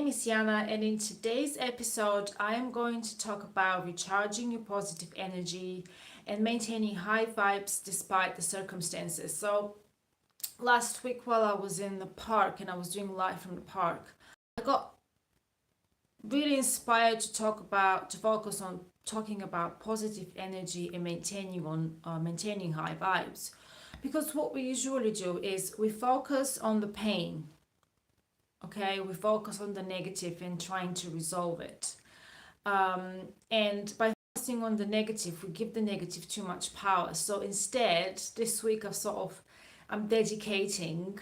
name is Yana, and in today's episode, I am going to talk about recharging your positive energy and maintaining high vibes despite the circumstances. So, last week, while I was in the park and I was doing live from the park, I got really inspired to focus on talking about positive energy and maintaining high vibes, because what we usually do is we focus on the pain. Okay, we focus on the negative and trying to resolve it. And by focusing on the negative, we give the negative too much power. So instead, this week I'm dedicating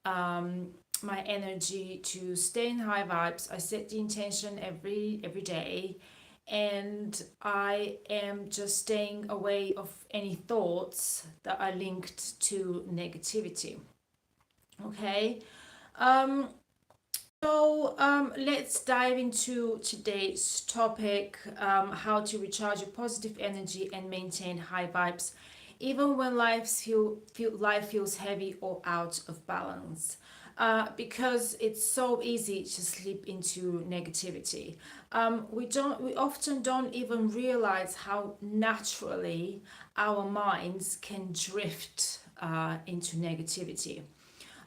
um, my energy to stay in high vibes. I set the intention every day, and I am just staying away of any thoughts that are linked to negativity. Okay. Um, let's dive into today's topic, how to recharge your positive energy and maintain high vibes, even when life feels heavy or out of balance. Because it's so easy to slip into negativity. We often don't even realize how naturally our minds can drift into negativity.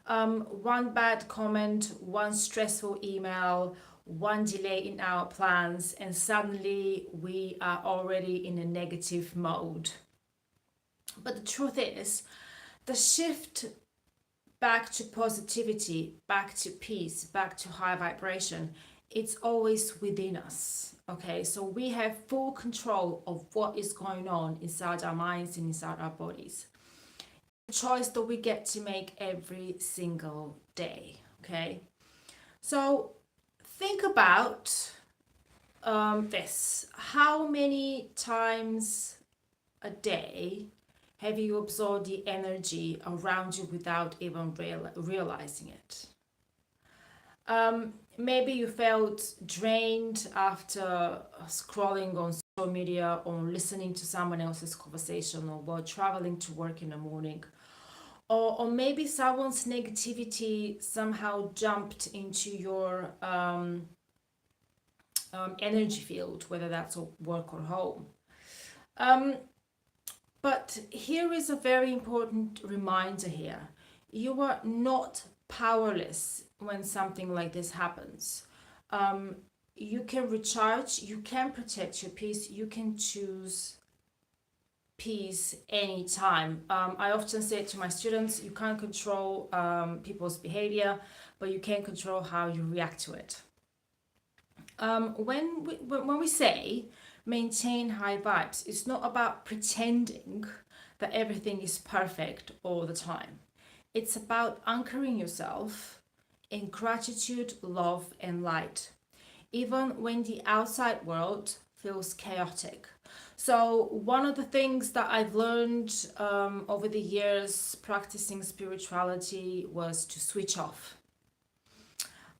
One bad comment, one stressful email, one delay in our plans, and suddenly we are already in a negative mode. But the truth is, the shift back to positivity, back to peace, back to high vibration, it's always within us. Okay, so we have full control of what is going on inside our minds and inside our bodies. Choice that we get to make every single day. Okay, so think about this: how many times a day have you absorbed the energy around you without even realizing it? Maybe you felt drained after scrolling on social media or listening to someone else's conversation, or while traveling to work in the morning, or maybe someone's negativity somehow jumped into your energy field, whether that's at work or home. Um, but here is a very important reminder here: you are not powerless when something like this happens. Um, you can recharge, you can protect your peace, you can choose peace anytime. I often say to my students, you can't control people's behavior, but you can control how you react to it. When we say maintain high vibes, it's not about pretending that everything is perfect all the time. It's about anchoring yourself in gratitude, love, and light, even when the outside world feels chaotic. So, one of the things that I've learned over the years practicing spirituality was to switch off.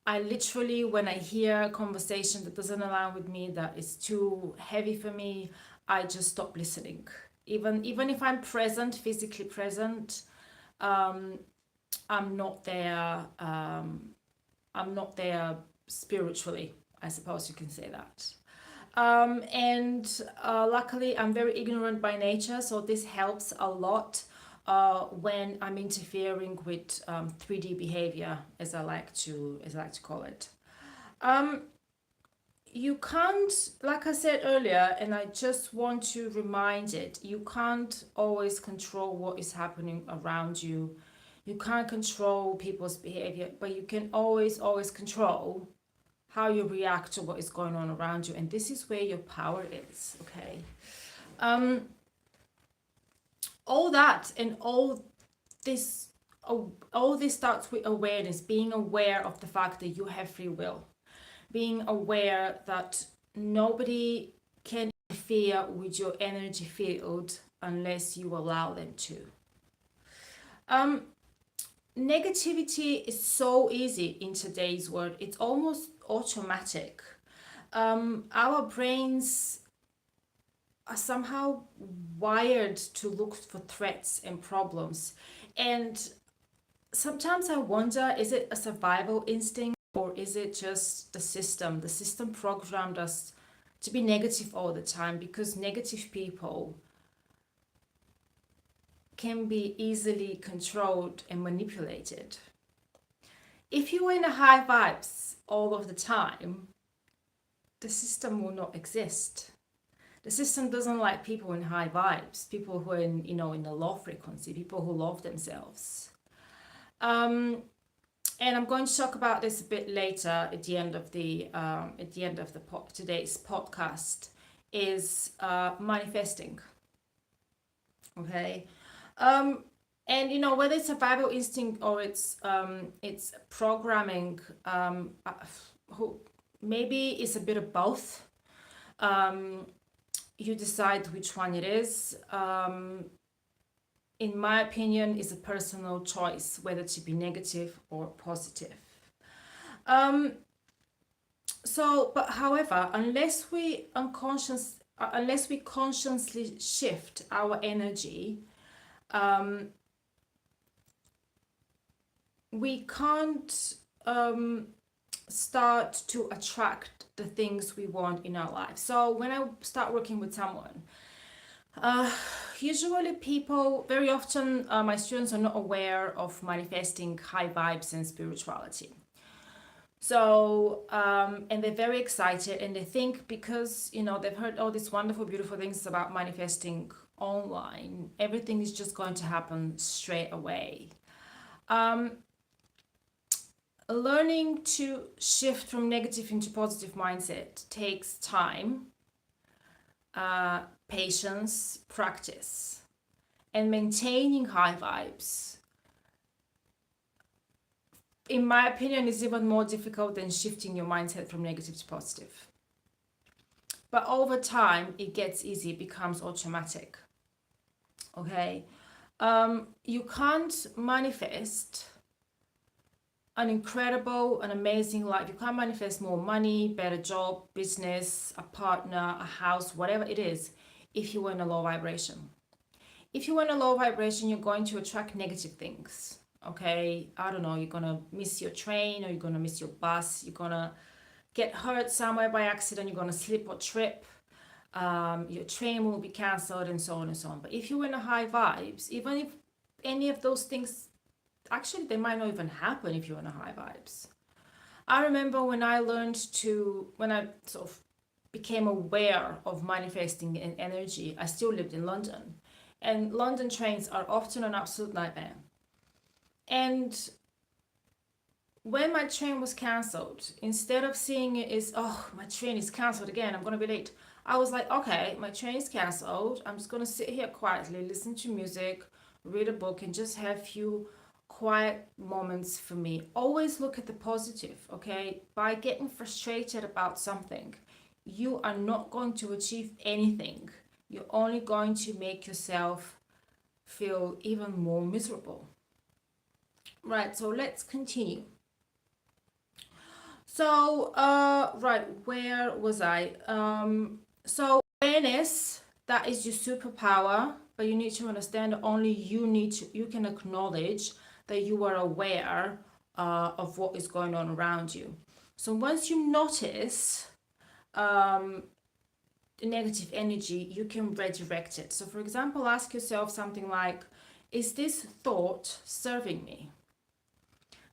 I literally, when I hear a conversation that doesn't align with me, that is too heavy for me, I just stop listening. Even if I'm present, physically present, um, I'm not there. I'm not there spiritually. I suppose you can say that. And luckily, I'm very ignorant by nature, so this helps a lot when I'm interfering with 3D behavior, as I like to call it. Um, you can't, like I said earlier, and I just want to remind it, you can't always control what is happening around you. You can't control people's behavior, but you can always control how you react to what is going on around you, and this is where your power is. Okay, um all that and this all this starts with awareness, being aware of the fact that you have free will, being aware that nobody can interfere with your energy field unless you allow them to. um Negativity is so easy in today's world, it's almost automatic. Our brains are somehow wired to look for threats and problems. And sometimes I wonder, is it a survival instinct? Or is it just the system? The system programmed us to be negative all the time, because negative people can be easily controlled and manipulated. If you are in a high vibes all of the time, the system will not exist. The system doesn't like people in high vibes, people who are in a low frequency, people who love themselves. And I'm going to talk about this a bit later at the end of today's podcast. Is manifesting. Okay, and whether it's survival instinct or it's programming, who maybe it's a bit of both. You decide which one it is. In my opinion, it's a personal choice whether to be negative or positive. But however, unless we consciously shift our energy, we can't start to attract the things we want in our life. So when I start working with someone, usually very often, my students are not aware of manifesting high vibes and spirituality. So, and they're very excited, and they think because, they've heard all these wonderful, beautiful things about manifesting online, everything is just going to happen straight away. Learning to shift from negative into positive mindset takes time, patience, practice, and maintaining high vibes, in my opinion, is even more difficult than shifting your mindset from negative to positive. But over time, it gets easy, it becomes automatic. Okay, you can't manifest an amazing life. You can't manifest more money, better job, business, a partner, a house, whatever it is, if you are in a low vibration. If you are in a low vibration, you're going to attract negative things. Okay, I don't know, you're gonna miss your train, or you're gonna miss your bus, you're gonna get hurt somewhere by accident, you're gonna slip or trip, your train will be cancelled, and so on and so on. But if you're in a high vibes, even if any of those things, actually they might not even happen if you're in a high vibes. I remember when I sort of became aware of manifesting in energy, I still lived in London, and London trains are often an absolute nightmare. And when my train was cancelled, instead of seeing it as, oh, my train is cancelled again, I'm going to be late, I was like, okay, my train is cancelled, I'm just going to sit here quietly, listen to music, read a book, and just have a few quiet moments for me. Always look at the positive, okay? By getting frustrated about something, you are not going to achieve anything. You're only going to make yourself feel even more miserable. Right, so let's continue. So, right, where was I? So awareness, that is your superpower, but you need to understand that only you can acknowledge that you are aware of what is going on around you. So once you notice the negative energy, you can redirect it. So for example, ask yourself something like, is this thought serving me?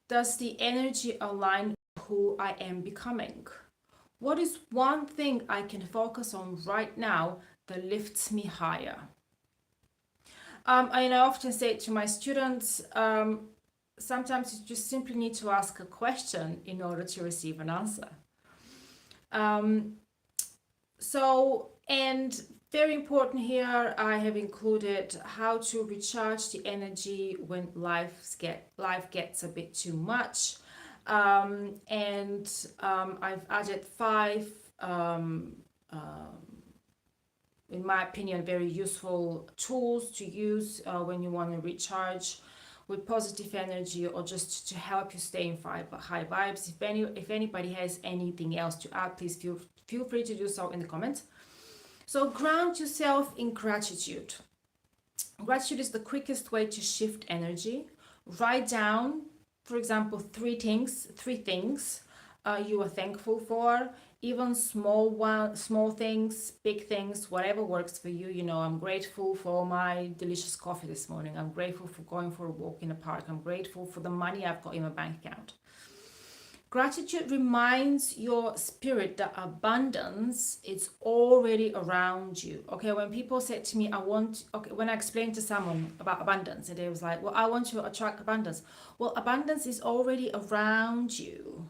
Does the energy align with who I am becoming? What is one thing I can focus on right now that lifts me higher? And I often say to my students, sometimes you just simply need to ask a question in order to receive an answer. And very important here, I have included how to recharge the energy when life gets a bit too much. I've added 5, in my opinion, very useful tools to use when you want to recharge with positive energy, or just to help you stay in high vibes. If anybody has anything else to add, please feel free to do so in the comments. So ground yourself in gratitude. Gratitude is the quickest way to shift energy. Write down, for example, three things you are thankful for, even small things, big things, whatever works for you. You know, I'm grateful for my delicious coffee this morning. I'm grateful for going for a walk in the park. I'm grateful for the money I've got in my bank account. Gratitude reminds your spirit that abundance is already around you. Okay, when people said to me, when I explained to someone about abundance, and they was like, well, I want to attract abundance. Well, abundance is already around you.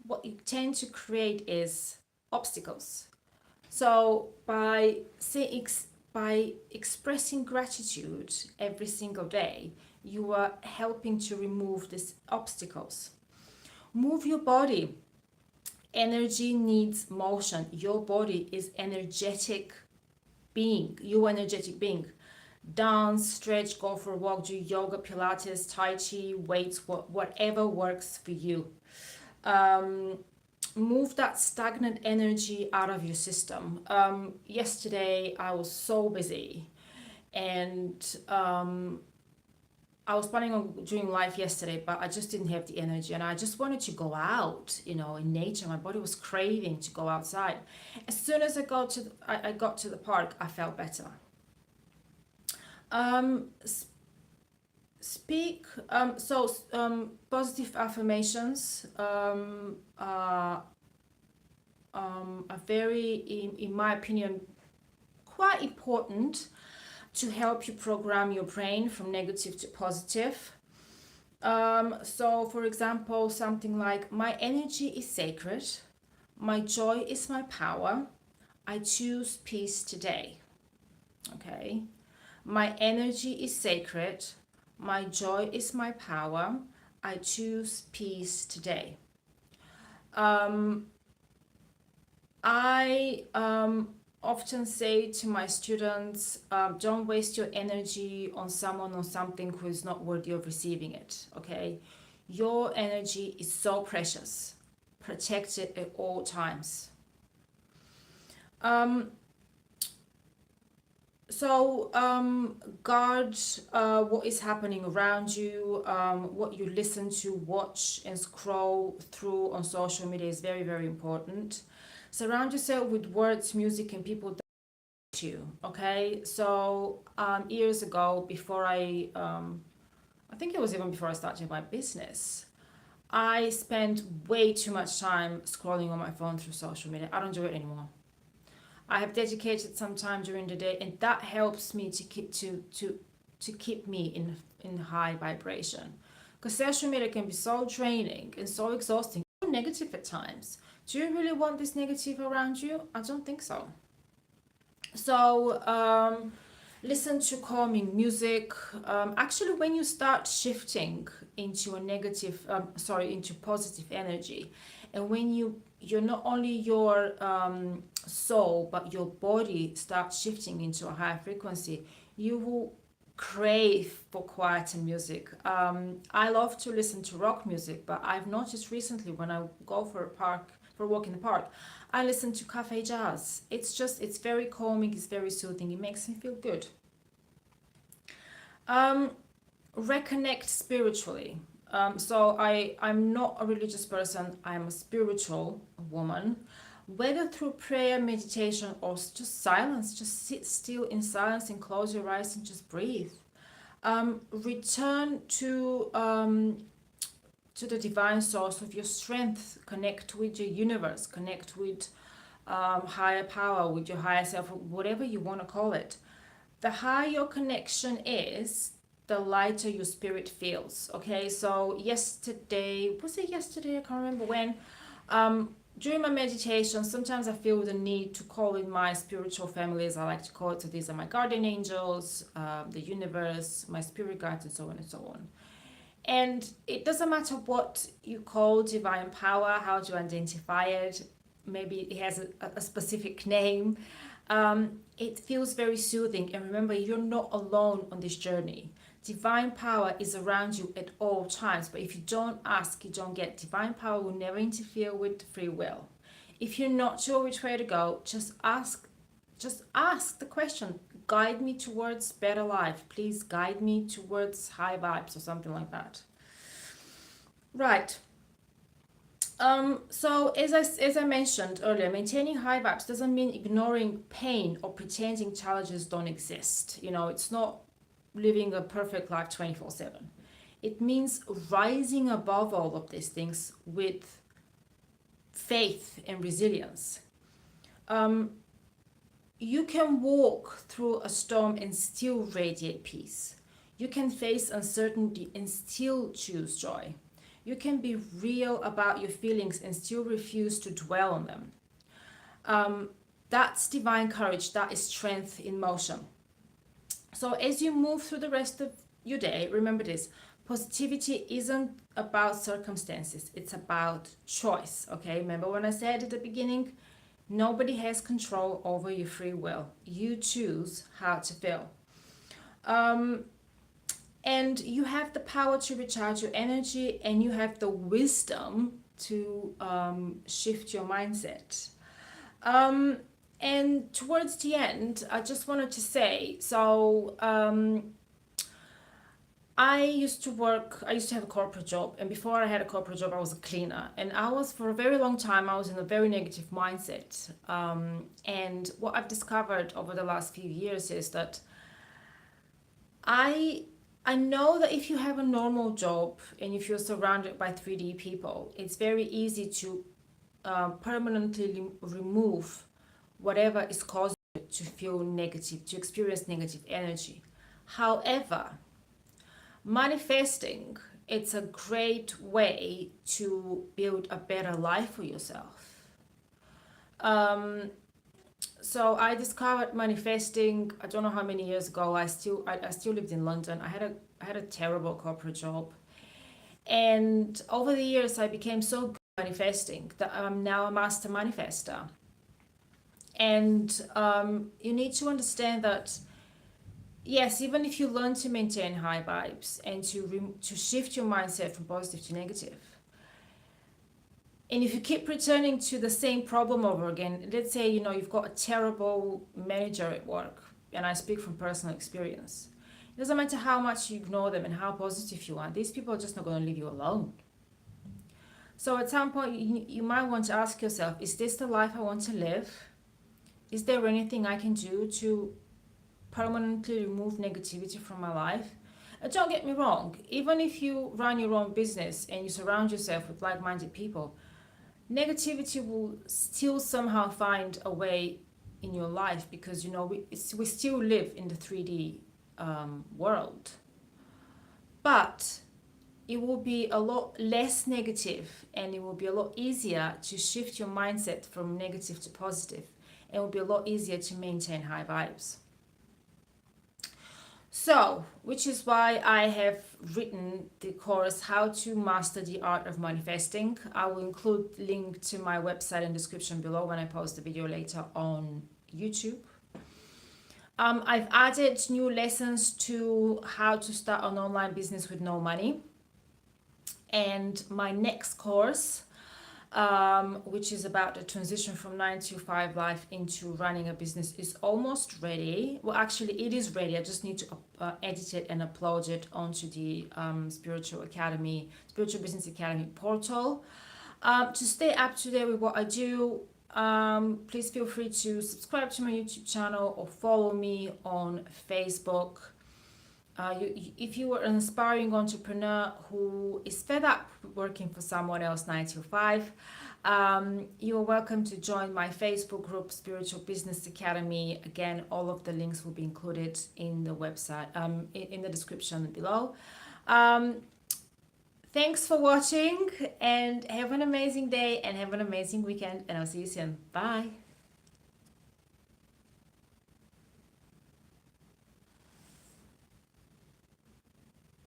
What you tend to create is obstacles. So by expressing gratitude every single day, you are helping to remove these obstacles. Move your body. Energy needs motion. Your body is energetic being. You energetic being. Dance, stretch, go for a walk, do yoga, Pilates, Tai Chi, weights, whatever works for you. Move that stagnant energy out of your system. Yesterday, I was so busy, and I was planning on doing live yesterday, but I just didn't have the energy, and I just wanted to go out, you know, in nature. My body was craving to go outside. As soon as I got to the park, I felt better. Positive affirmations are very, in my opinion, quite important to help you program your brain from negative to positive. So, for example, something like, my energy is sacred, my joy is my power, I choose peace today. Okay. My energy is sacred, my joy is my power, I choose peace today. I often say to my students, don't waste your energy on someone or something who is not worthy of receiving it. Okay, your energy is so precious. Protect it at all times. Guard what is happening around you. What you listen to, watch, and scroll through on social media is very, very important. Surround yourself with words, music, and people that you. Okay, so years ago, before I think it was even before I started my business, I spent way too much time scrolling on my phone through social media. I don't do it anymore. I have dedicated some time during the day, and that helps me to keep me in high vibration. Because social media can be so draining and so exhausting, so negative at times. Do you really want this negative around you? I don't think so. So listen to calming music. Actually, when you start shifting into into positive energy, and when you're not only your soul, but your body starts shifting into a higher frequency, you will crave for quieter music. I love to listen to rock music, but I've noticed recently when I go for a walk in the park, I listen to cafe jazz. It's very calming, it's very soothing, it makes me feel good. Reconnect spiritually. I'm not a religious person, I'm a spiritual woman. Whether through prayer, meditation, or just silence, just sit still in silence and close your eyes and just breathe. Return to the divine source of your strength. Connect with your universe. Connect with higher power, with your higher self, whatever you want to call it. The higher your connection is, the lighter your spirit feels. Okay, so was it yesterday? I can't remember when. During my meditation, sometimes I feel the need to call in my spiritual family, as I like to call it. So these are my guardian angels, the universe, my spirit guides, and so on and so on. And it doesn't matter what you call divine power, how to identify it. Maybe it has a specific name. It feels very soothing. And remember, you're not alone on this journey. Divine power is around you at all times, but if you don't ask, you don't get. Divine power will never interfere with free will. If you're not sure which way to go, just ask the question, guide me towards better life, please guide me towards high vibes, or something like that. Right. So as I mentioned earlier, maintaining high vibes doesn't mean ignoring pain or pretending challenges don't exist. It's not living a perfect life 24/7. It means rising above all of these things with faith and resilience. Um, you can walk through a storm and still radiate peace. You can face uncertainty and still choose joy. You can be real about your feelings and still refuse to dwell on them. Um, that's divine courage, that is strength in motion. So, as you move through the rest of your day, remember this: positivity isn't about circumstances, it's about choice. Okay, remember when I said at the beginning, nobody has control over your free will, you choose how to feel. Um, and you have the power to recharge your energy, and you have the wisdom to shift your mindset. Um, and towards the end, I just wanted to say, I used to have a corporate job, and before I had a corporate job, I was a cleaner. And for a very long time, I was in a very negative mindset. And what I've discovered over the last few years is that I I know that if you have a normal job and if you're surrounded by 3D people, it's very easy to permanently remove whatever is causing you to feel negative, to experience negative energy. However, manifesting, it's a great way to build a better life for yourself. Um, so I discovered manifesting, I don't know how many years ago. I still lived in London. I had a terrible corporate job. And over the years I became so good at manifesting that I'm now a master manifester. And you need to understand that yes, even if you learn to maintain high vibes and to shift your mindset from positive to negative, and if you keep returning to the same problem over again, let's say you've got a terrible manager at work, and I speak from personal experience. It doesn't matter how much you ignore them and how positive you are; these people are just not going to leave you alone. So at some point, you might want to ask yourself: is this the life I want to live? Is there anything I can do to permanently remove negativity from my life? Don't get me wrong, even if you run your own business and you surround yourself with like minded people, negativity will still somehow find a way in your life because we still live in the 3D world. But it will be a lot less negative, and it will be a lot easier to shift your mindset from negative to positive. It will be a lot easier to maintain high vibes. So, which is why I have written the course How to Master the Art of Manifesting. I will include link to my website in the description below when I post the video later on YouTube. I've added new lessons to how to start an online business with no money. And my next course, which is about the transition from 9 to 5 life into running a business, is almost ready. Well, actually, it is ready. I just need to edit it and upload it onto the Spiritual Business Academy portal. To stay up to date with what I do, please feel free to subscribe to my YouTube channel or follow me on Facebook. If you are an aspiring entrepreneur who is fed up working for someone else 9 to 5, you are welcome to join my Facebook group, Spiritual Business Academy. Again, all of the links will be included in the website, in the description below. Thanks for watching, and have an amazing day and have an amazing weekend, and I'll see you soon. Bye.